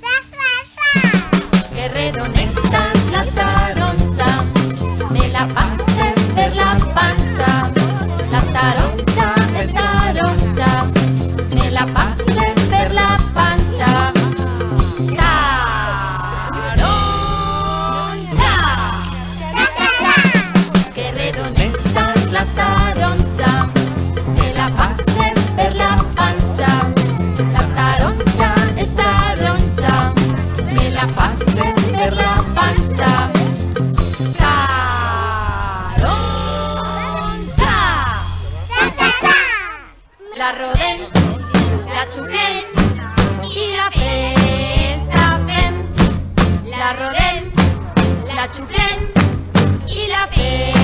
Sa, sa, sa. Que redoneta es la taroncha, me la pasé per la pancha. La taroncha es taroncha, me la pasé per la pancha. Taroncha. Sa, sa, sa. Que redoneta es la taroncha, me la pasé per la pancha. La taroncha es taroncha, me la pasé per la pancha. Taroncha. Sa, sa, sa. La rodem, la xuclem i la festa fem. La rodem, la xuclem i la fem.